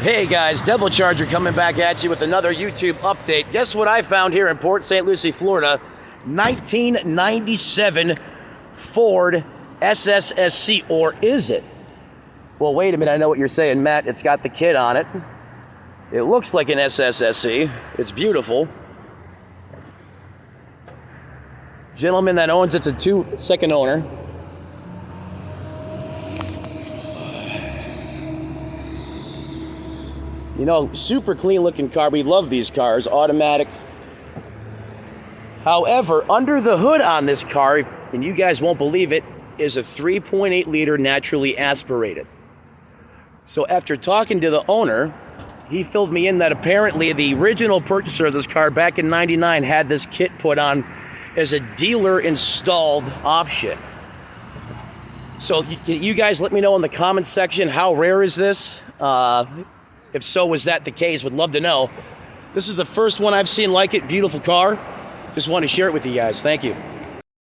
Hey guys, Devil Charger coming back at you with another YouTube update. Guess what I found here in Port St. Lucie, Florida? 1997 Ford SSSC, or is it? Well, wait a minute, I know what you're saying, Matt. It's got the kit on it. It looks like an SSSC. It's beautiful. Gentleman that owns it's a second owner. You know, super clean looking car. We love these cars, automatic. However, under the hood on this car, and you guys won't believe it, is a 3.8 liter naturally aspirated. So after talking to the owner, he filled me in that apparently the original purchaser of this car back in '99 had this kit put on as a dealer installed option. So you guys let me know in the comments section, how rare is this? If so, was that the case? Would love to know. This is the first one I've seen like it. Beautiful car. Just want to share it with you guys. Thank you.